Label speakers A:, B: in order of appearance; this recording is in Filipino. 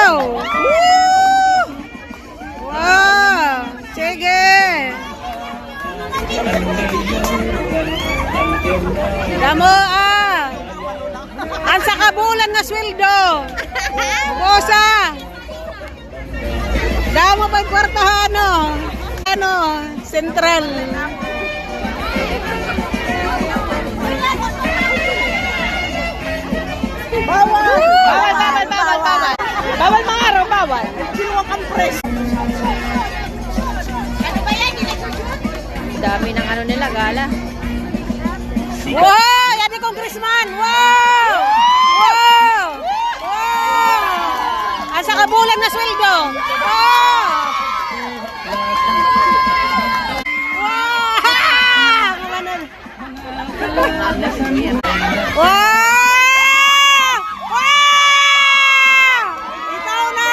A: Wow! Woo! Wow! Sige! Damo ang sa kabulan na sweldo. Bosa. Damo pa kwartahan Central. Bawal. Bawal mga araw, bawal. Sinuwang compress.
B: Ano ba yan?
A: Dami ng nila, gala. Wow! Yan yung congressman! Wow! Wow! Wow! Asa kabulan na sweldo? Wow! Wow! Wow! Ikaw na!